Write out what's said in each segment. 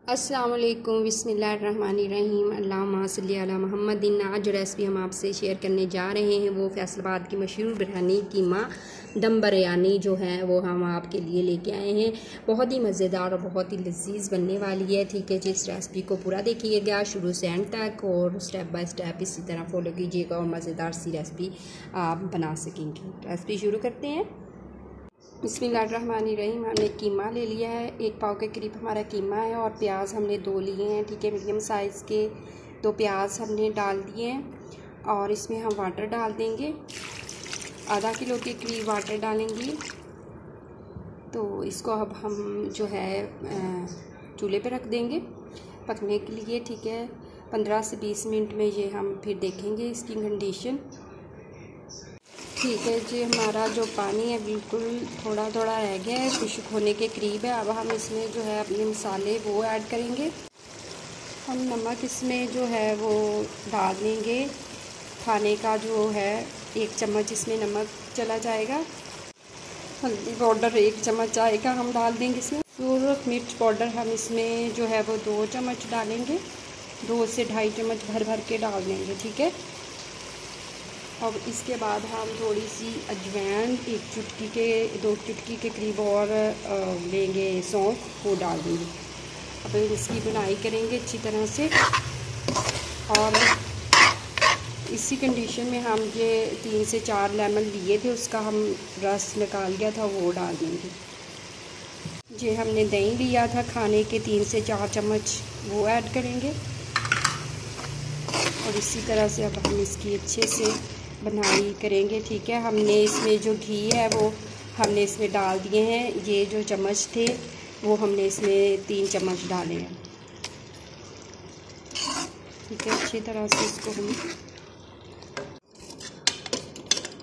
अस्सलाम वालेकुम बिस्मिल्लाहिर्रहमानिर्रहीम अल्लाहुम्मा सल्ली अला मुहम्मदिन। आज जो रेसिपी हम आपसे शेयर करने जा रहे हैं वो फैसलाबाद की मशहूर बिरयानी कीमा दम बिरयानी जो है वो हम आपके लिए लेके आए हैं। बहुत ही मज़ेदार और बहुत ही लजीज बनने वाली है। ठीक है जी, इस रेसिपी को पूरा देखिएगा शुरू से एंड तक और स्टेप बाय स्टेप इसी तरह फॉलो कीजिएगा और मज़ेदार सी रेसिपी आप बना सकेंगे। रेसिपी शुरू करते हैं। बिस्मिल्लाहिर्रहमानिर्रहीम। हमने कीमा ले लिया है, 1 पाव के करीब हमारा कीमा है और प्याज हमने 2 लिए हैं। ठीक है, मीडियम साइज़ के 2 प्याज हमने डाल दिए हैं और इसमें हम वाटर डाल देंगे। आधा किलो के करीब वाटर डालेंगे। तो इसको अब हम जो है चूल्हे पे रख देंगे पकने के लिए। ठीक है, 15 से 20 मिनट में ये हम फिर देखेंगे इसकी कंडीशन। ठीक है जी, हमारा जो पानी है बिल्कुल थोड़ा थोड़ा रह गया है, खुश्क होने के करीब है। अब हम इसमें जो है अपने मसाले वो ऐड करेंगे। हम नमक इसमें जो है वो डाल देंगे, खाने का जो है 1 चम्मच इसमें नमक चला जाएगा। हल्दी पाउडर 1 चम्मच आएगा हम डाल देंगे इसमें। सूरख मिर्च पाउडर हम इसमें जो है वो 2 चम्मच डालेंगे, 2 से 2.5 चम्मच भर भर के डाल देंगे। ठीक है, अब इसके बाद हम थोड़ी सी अजवाइन 2 चुटकी के करीब और लेंगे, सौंफ वो डाल देंगे। अब इसकी बुनाई करेंगे अच्छी तरह से और इसी कंडीशन में हम ये 3 से 4 लेमन लिए थे, उसका हम रस निकाल गया था वो डाल देंगे। ये हमने दही लिया था खाने के 3 से 4 चम्मच वो ऐड करेंगे और इसी तरह से अब हम इसकी अच्छे से बनाई करेंगे। ठीक है, हमने इसमें जो घी है वो हमने इसमें डाल दिए हैं। ये जो चम्मच थे वो हमने इसमें 3 चम्मच डाले हैं। ठीक है, अच्छी तरह से इसको हम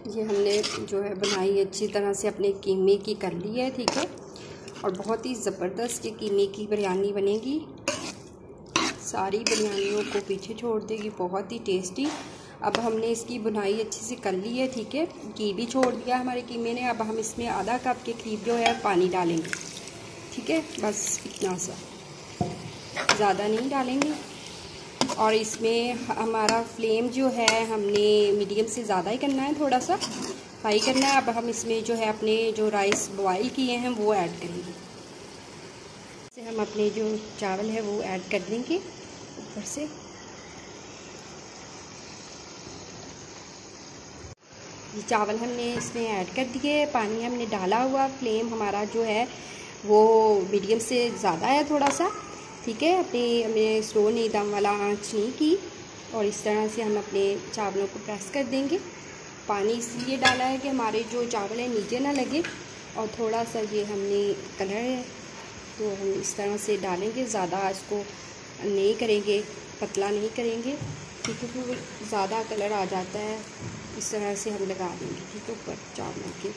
ये हमने जो है बनाई अच्छी तरह से अपने कीमे की कर ली है। ठीक है, और बहुत ही ज़बरदस्त ये कीमे की बिरयानी बनेगी, सारी बिरयानियों को पीछे छोड़ देगी, बहुत ही टेस्टी। अब हमने इसकी बुनाई अच्छे से कर ली है। ठीक है, घी भी छोड़ दिया हमारे कीमे ने। अब हम इसमें आधा कप के करीब जो है पानी डालेंगे। ठीक है, बस इतना सा, ज़्यादा नहीं डालेंगे। और इसमें हमारा फ्लेम जो है हमने मीडियम से ज़्यादा ही करना है, थोड़ा सा हाई करना है। अब हम इसमें जो है अपने जो राइस बॉयल किए हैं वो ऐड करेंगे। इससे हम अपने जो चावल है वो ऐड कर देंगे ऊपर से। ये चावल हमने इसमें ऐड कर दिए, पानी हमने डाला हुआ, फ्लेम हमारा जो है वो मीडियम से ज़्यादा है थोड़ा सा। ठीक है, हमने स्लो नहीं, दम वाला आंच नहीं की। और इस तरह से हम अपने चावलों को प्रेस कर देंगे। पानी इसलिए डाला है कि हमारे जो चावल है नीचे ना लगे और थोड़ा सा ये हमने कलर है तो हम इस तरह से डालेंगे, ज़्यादा इसको नहीं करेंगे, पतला नहीं करेंगे। ठीक है, क्योंकि ज़्यादा कलर आ जाता है, इस तरह से हम लगा देंगे। ठीक है, ऊपर चावलों के।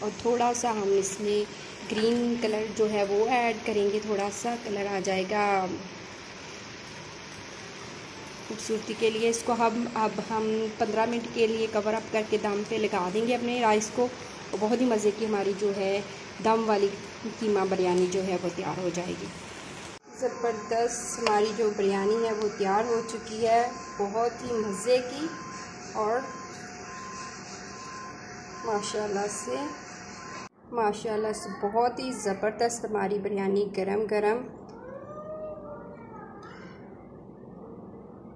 और थोड़ा सा हम इसमें ग्रीन कलर जो है वो ऐड करेंगे, थोड़ा सा कलर आ जाएगा खूबसूरती के लिए। इसको अब हम 15 मिनट के लिए कवर अप करके दम पे लगा देंगे अपने राइस को। और बहुत ही मज़े की हमारी जो है दम वाली कीमा बिरयानी जो है वो तैयार हो जाएगी। ज़बरदस्त हमारी जो बिरयानी है वो तैयार हो चुकी है, बहुत ही मज़े की और माशाल्लाह से बहुत ही ज़बरदस्त हमारी बिरयानी गरम गरम।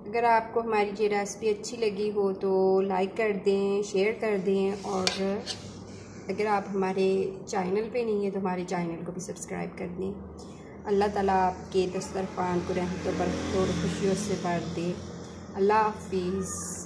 अगर आपको हमारी ये रेसिपी अच्छी लगी हो तो लाइक कर दें, शेयर कर दें और अगर आप हमारे चैनल पे नहीं है तो हमारे चैनल को भी सब्सक्राइब कर दें। अल्लाह ताला आपके दस्तरखान को रहमत और बरकत और खुशियों से भर दे। अल्लाह हाफिज़।